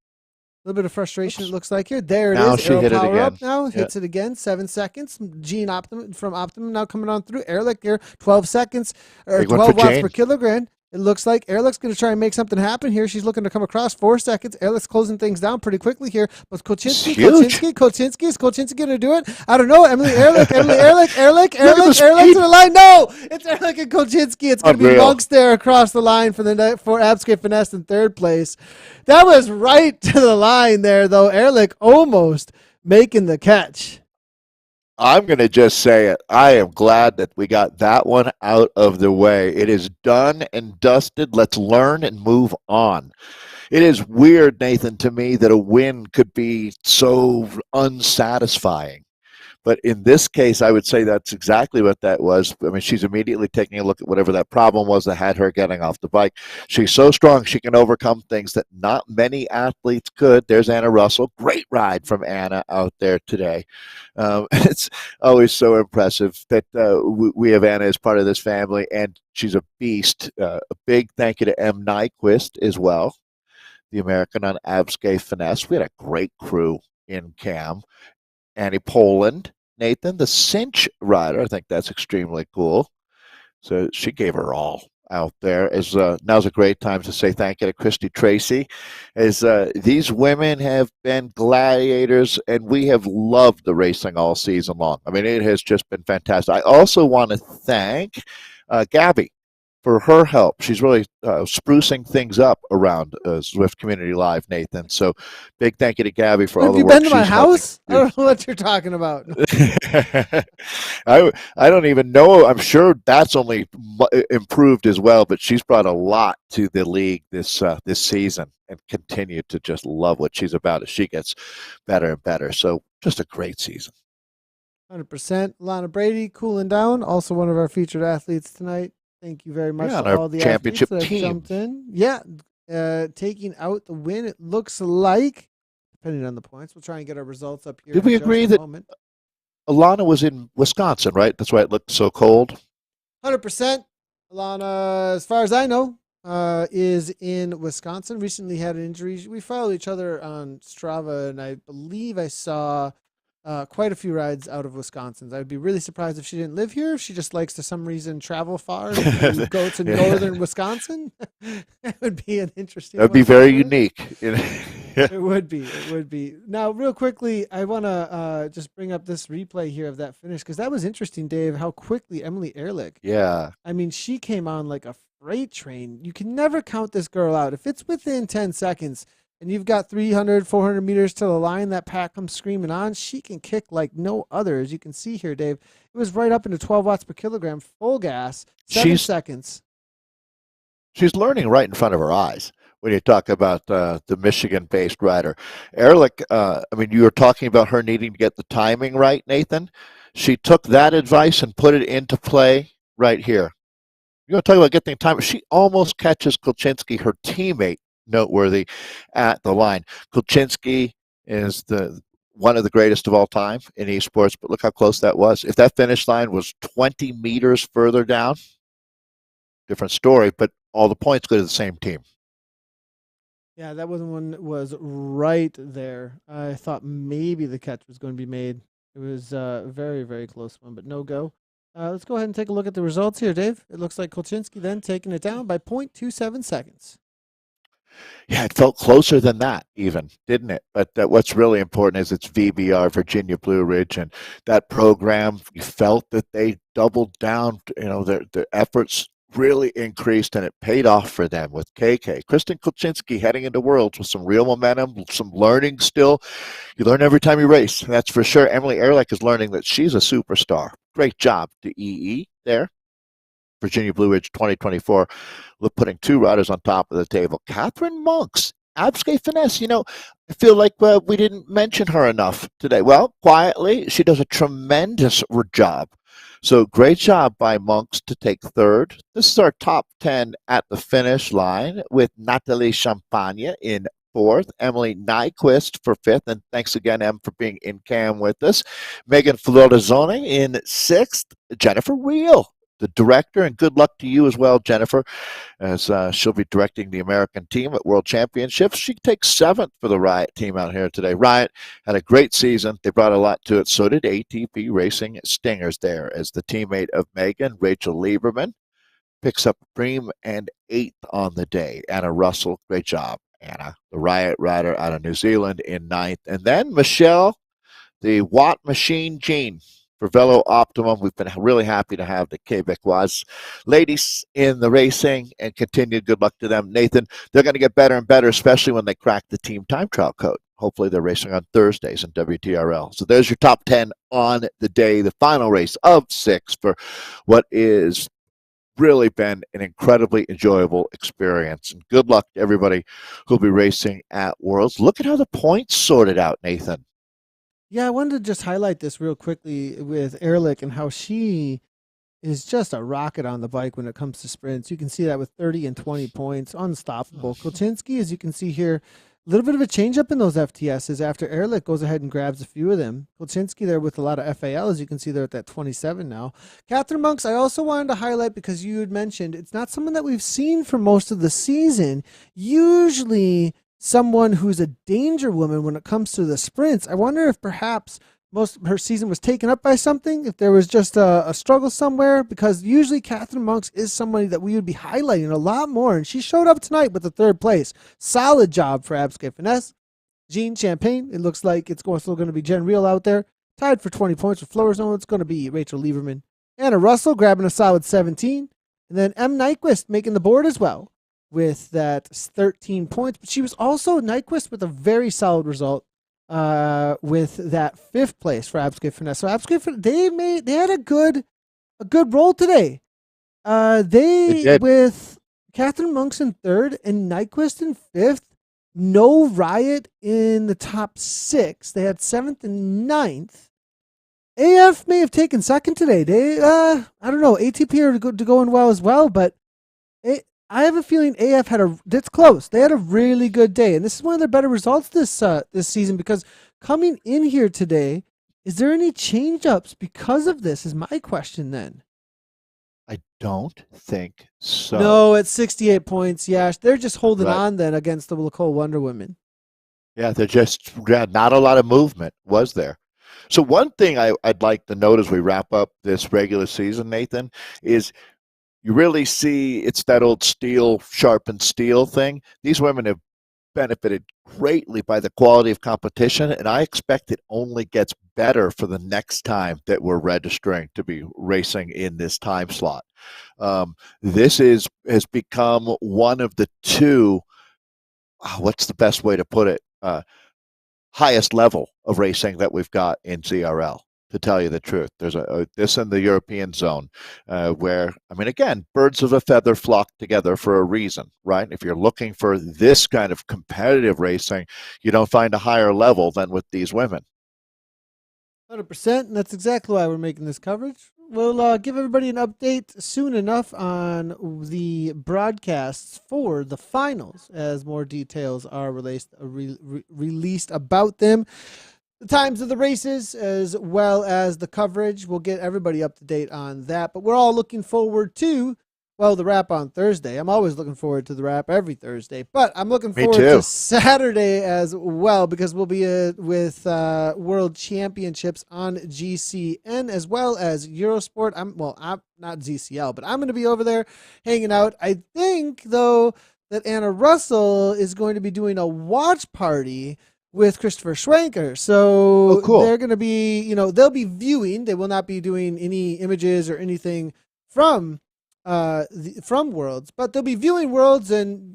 A little bit of frustration, it looks like here. There it is. Now she Arrow hit it power again. up now. Hits it again. 7 seconds. Gene Optimum from Optimum now coming on through. Ehrlich here. 12 seconds. Or Big one for 12 watts Jane. per kilogram. It looks like Ehrlich's going to try and make something happen here. She's looking to come across 4 seconds. Ehrlich's closing things down pretty quickly here. But Kolchinsky, is Kolchinsky going to do it? I don't know. Ehrlich to the line. No, it's Ehrlich and Kolchinsky. It's going to be monks there across the line for Abscape Finesse in third place. That was right to the line there, though. Ehrlich almost making the catch. I'm going to just say it. I am glad that we got that one out of the way. It is done and dusted. Let's learn and move on. It is weird, Nathan, to me that a win could be so unsatisfying. But in this case, I would say that's exactly what that was. I mean, she's immediately taking a look at whatever that problem was that had her getting off the bike. She's so strong, she can overcome things that not many athletes could. There's Anna Russell. Great ride from Anna out there today. It's always so impressive that we have Anna as part of this family, and she's a beast. A big thank you to M. Nyquist as well, the American on Abscape Finesse. We had a great crew in CAM. Annie Poland, Nathan, the cinch rider. I think that's extremely cool. So she gave her all out there. Now's a great time to say thank you to Christy Tracy, as these women have been gladiators, and we have loved the racing all season long. I mean, it has just been fantastic. I also want to thank Gabby for her help. She's really sprucing things up around Zwift Community Live, Nathan. So big thank you to Gabby for all the work she's helping. Have you been to my house? I don't know what you're talking about. I don't even know. I'm sure that's only improved as well, but she's brought a lot to the league this season, and continue to just love what she's about as she gets better and better. So just a great season. 100%. Lana Brady cooling down. Also one of our featured athletes tonight. Thank you very much to all the championship athletes that team. jumped in. Yeah, taking out the win, it looks like, depending on the points. We'll try and get our results up here. Did we agree that Alana was in Wisconsin, right? That's why it looked so cold. 100%. Alana, as far as I know, is in Wisconsin. Recently had an injury. We follow each other on Strava, and I believe I saw quite a few rides out of Wisconsin. I'd be really surprised if she didn't live here. If she just likes to some reason travel far and go to northern Wisconsin. It would be an interesting. That'd be very unique. It would be. It would be. Now, real quickly, I want to just bring up this replay here of that finish, because that was interesting, Dave, how quickly Emily Ehrlich. Yeah. I mean, she came on like a freight train. You can never count this girl out. If it's within 10 seconds, and you've got 300, 400 meters to the line, that pack comes screaming on, she can kick like no other. As you can see here, Dave, it was right up into 12 watts per kilogram, full gas, 7 seconds. She's learning right in front of her eyes when you talk about the Michigan-based rider. Ehrlich, I mean, you were talking about her needing to get the timing right, Nathan. She took that advice and put it into play right here. You're going to talk about getting time. She almost catches Kolchinsky, her teammate, noteworthy, at the line. Kolchinsky is one of the greatest of all time in esports, but look how close that was. If that finish line was 20 meters further down, different story, but all the points go to the same team. Yeah, that one was right there. I thought maybe the catch was going to be made. It was a very, very close one, but no go. Let's go ahead and take a look at the results here, Dave. It looks like Kolchinski then taking it down by 0.27 seconds. Yeah, it felt closer than that, even, didn't it? But what's really important is it's VBR, Virginia Blue Ridge, and that program. You felt that they doubled down. Their efforts really increased, and it paid off for them with KK. Kristen Kolchinski heading into Worlds with some real momentum, some learning still. You learn every time you race, that's for sure. Emily Ehrlich is learning that she's a superstar. Great job to EE there. Virginia Blue Ridge 2024, putting two riders on top of the table. Catherine Monks, Absque Finesse. I feel like we didn't mention her enough today. Well, quietly, she does a tremendous job. So great job by Monks to take third. This is our top 10 at the finish line with Natalie Champagne in fourth, Emily Nyquist for fifth, and thanks again, Em, for being in cam with us. Megan Florizone in sixth, Jennifer Wheel, the director, and good luck to you as well, Jennifer, as she'll be directing the American team at World Championships. She takes seventh for the Riot team out here today. Riot had a great season. They brought a lot to it. So did ATP Racing Stingers there, as the teammate of Megan, Rachel Lieberman, picks up Bream and eighth on the day. Anna Russell, great job, Anna, the Riot rider out of New Zealand, in ninth. And then Michelle, the Watt Machine Jean, for Velo Optimum. We've been really happy to have the Quebecois ladies in the racing, and continued good luck to them. Nathan, they're going to get better and better, especially when they crack the team time trial code. Hopefully they're racing on Thursdays in WTRL. So there's your top 10 on the day, the final race of 6 for what is really been an incredibly enjoyable experience. And good luck to everybody who'll be racing at Worlds. Look at how the points sorted out, Nathan. Yeah, I wanted to just highlight this real quickly with Ehrlich and how she is just a rocket on the bike when it comes to sprints. You can see that with 30 and 20 points, unstoppable. Kolchinski, as you can see here, a little bit of a change up in those FTSs after Ehrlich goes ahead and grabs a few of them. Kolchinski there with a lot of FAL, as you can see there at that 27 now. Catherine Monks, I also wanted to highlight because you had mentioned it's not someone that we've seen for most of the season. Usually someone who's a danger woman when it comes to the sprints. I wonder if perhaps most of her season was taken up by something, if there was just a struggle somewhere, because usually Catherine Monks is somebody that we would be highlighting a lot more, and she showed up tonight with the third place. Solid job for Absque Finesse. Jean Champagne, it looks like it's still going to be Jen Reel out there, tied for 20 points with Florizone. It's going to be Rachel Lieberman. Anna Russell grabbing a solid 17, and then M. Nyquist making the board as well with that 13 points. But she was also Nyquist with a very solid result with that fifth place for Absque Finesse. So Absque Finesse, they had a good roll today. They with Catherine Monks in third and Nyquist in fifth. No Riot in the top 6. They had 7th and 9th. AF may have taken second today. They I don't know. ATP are going well as well, but I have a feeling AF that's close. They had a really good day, and this is one of their better results this season, because coming in here today, is there any change-ups because of this is my question then. I don't think so. No, at 68 points, yeah. They're just holding on then against the Lacole Wonder Women. Yeah, not a lot of movement, was there? So one thing I'd like to note as we wrap up this regular season, Nathan, is you really see it's that old steel sharpened steel thing. These women have benefited greatly by the quality of competition, and I expect it only gets better for the next time that we're registering to be racing in this time slot. This has become one of the two, what's the best way to put it, highest level of racing that we've got in ZRL. To tell you the truth, there's this in the European zone where, I mean, again, birds of a feather flock together for a reason, right? If you're looking for this kind of competitive racing, you don't find a higher level than with these women. 100%, and that's exactly why we're making this coverage. We'll give everybody an update soon enough on the broadcasts for the finals, as more details are released about them. the times of the races as well as the coverage. We'll get everybody up to date on that. But we're all looking forward to, well, the wrap on Thursday. I'm always looking forward to the wrap every Thursday, but I'm looking Me forward to too. Saturday as well because we'll be with World Championships on GCN as well as Eurosport. I'm not ZCL, but I'm going to be over there hanging out. I think though that Anna Russell is going to be doing a watch party with Christopher Schwanker. Oh, So cool. they're going to be, they'll be viewing. They will not be doing any images or anything from from Worlds, but they'll be viewing Worlds and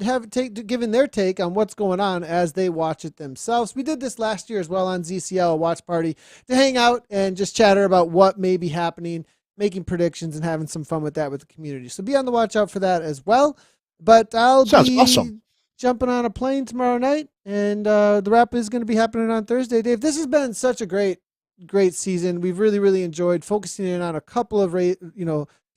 giving their take on what's going on as they watch it themselves. We did this last year as well on ZCL, a watch party to hang out and just chatter about what may be happening, making predictions and having some fun with that with the community. So be on the watch out for that as well. But I'll Sounds be awesome. jumping on a plane tomorrow night, and the wrap is going to be happening on Thursday. Dave, this has been such a great season. We've really enjoyed focusing in on a couple of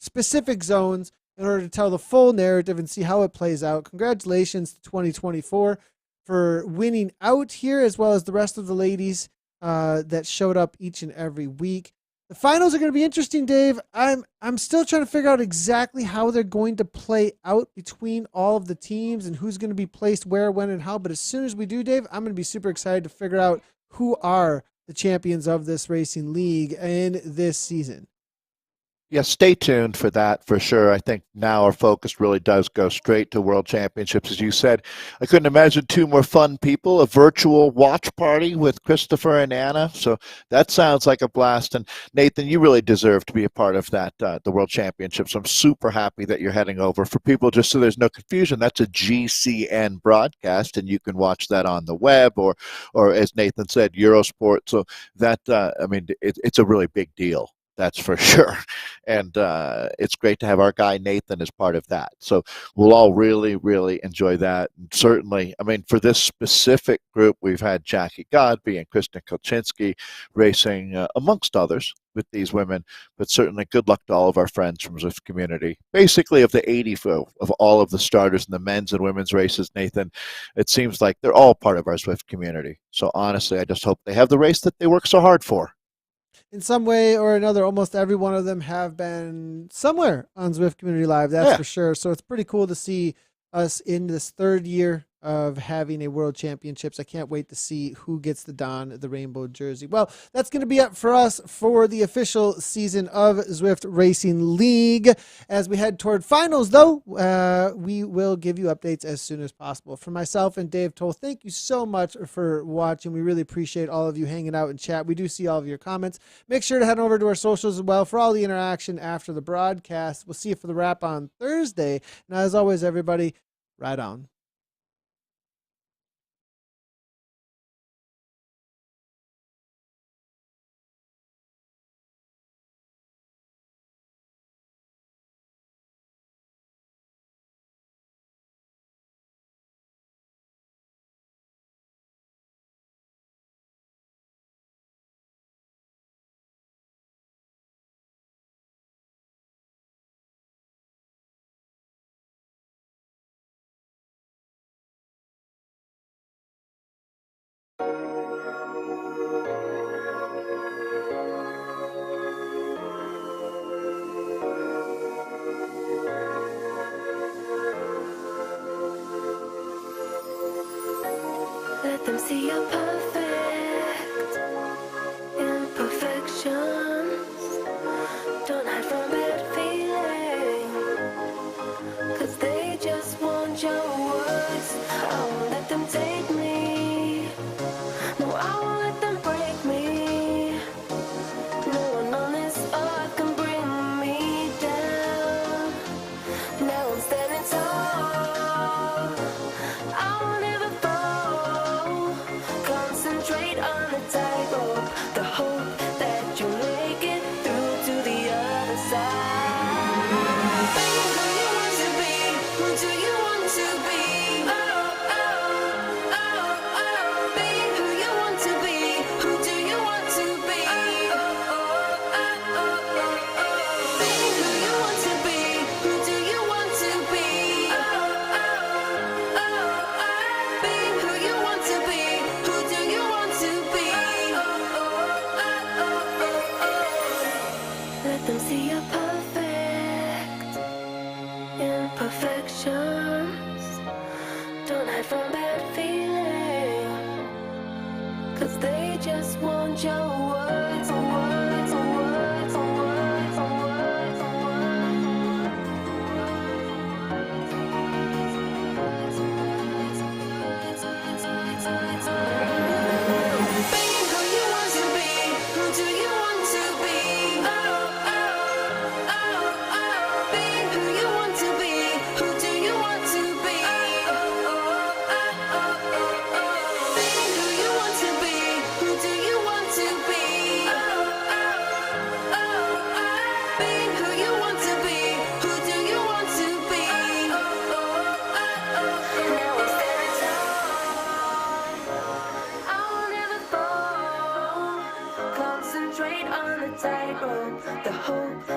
specific zones in order to tell the full narrative and see how it plays out. Congratulations to 2024 for winning out here, as well as the rest of the ladies that showed up each and every week. The finals are going to be interesting, Dave. I'm still trying to figure out exactly how they're going to play out between all of the teams and who's going to be placed where, when, and how. But as soon as we do, Dave, I'm going to be super excited to figure out who are the champions of this racing league in this season. Yeah, stay tuned for that for sure. I think now our focus really does go straight to World Championships. As you said, I couldn't imagine two more fun people, a virtual watch party with Christopher and Anna. So that sounds like a blast. And Nathan, you really deserve to be a part of that, the World Championships. I'm super happy that you're heading over. For people, just so there's no confusion, that's a GCN broadcast, and you can watch that on the web or as Nathan said, Eurosport. So that, it's a really big deal. That's for sure. And it's great to have our guy Nathan as part of that. So we'll all really enjoy that. And certainly, for this specific group, we've had Jackie Godby and Kristen Kolchinsky racing amongst others with these women. But certainly, good luck to all of our friends from Zwift community. Basically, of the 80 of all of the starters in the men's and women's races, Nathan, it seems like they're all part of our Zwift community. So honestly, I just hope they have the race that they work so hard for. In some way or another, almost every one of them have been somewhere on Zwift Community Live, that's Yeah. for sure. So it's pretty cool to see us in this third year of having a World Championships. I can't wait to see who gets the don the rainbow jersey. Well, that's going to be it for us for the official season of Zwift Racing League. As we head toward finals, though, we will give you updates as soon as possible. For myself and Dave Towle, thank you so much for watching. We really appreciate all of you hanging out in chat. We do see all of your comments. Make sure to head over to our socials as well for all the interaction after the broadcast. We'll see you for the wrap on Thursday. Now, as always, everybody, ride on. Let them see your perfect imperfections. Don't hide from bad feeling, 'cause they just want your words. I won't let them take me. No, I won't let them break me. No one on this earth can bring me down. Now I'm standing tall. I won't ever fall. Concentrate on the tightrope, the hope that you live. let them see your perfect imperfections. Don't hide from bad feeling, 'cause they just want your words, words, words, words, words, being who you want to be. Who do you want to be? Oh, oh, oh, oh. Being who you want to be. Who do you want to be? Oh, oh, oh, oh, oh. Being who you want to be. Who do you want to be? Oh, oh, oh, oh. Being who you want to be. Who do you want to be? Oh, oh, oh, oh. Now I'm standing tall. I will never fall. Concentrate on the tightrope. The hope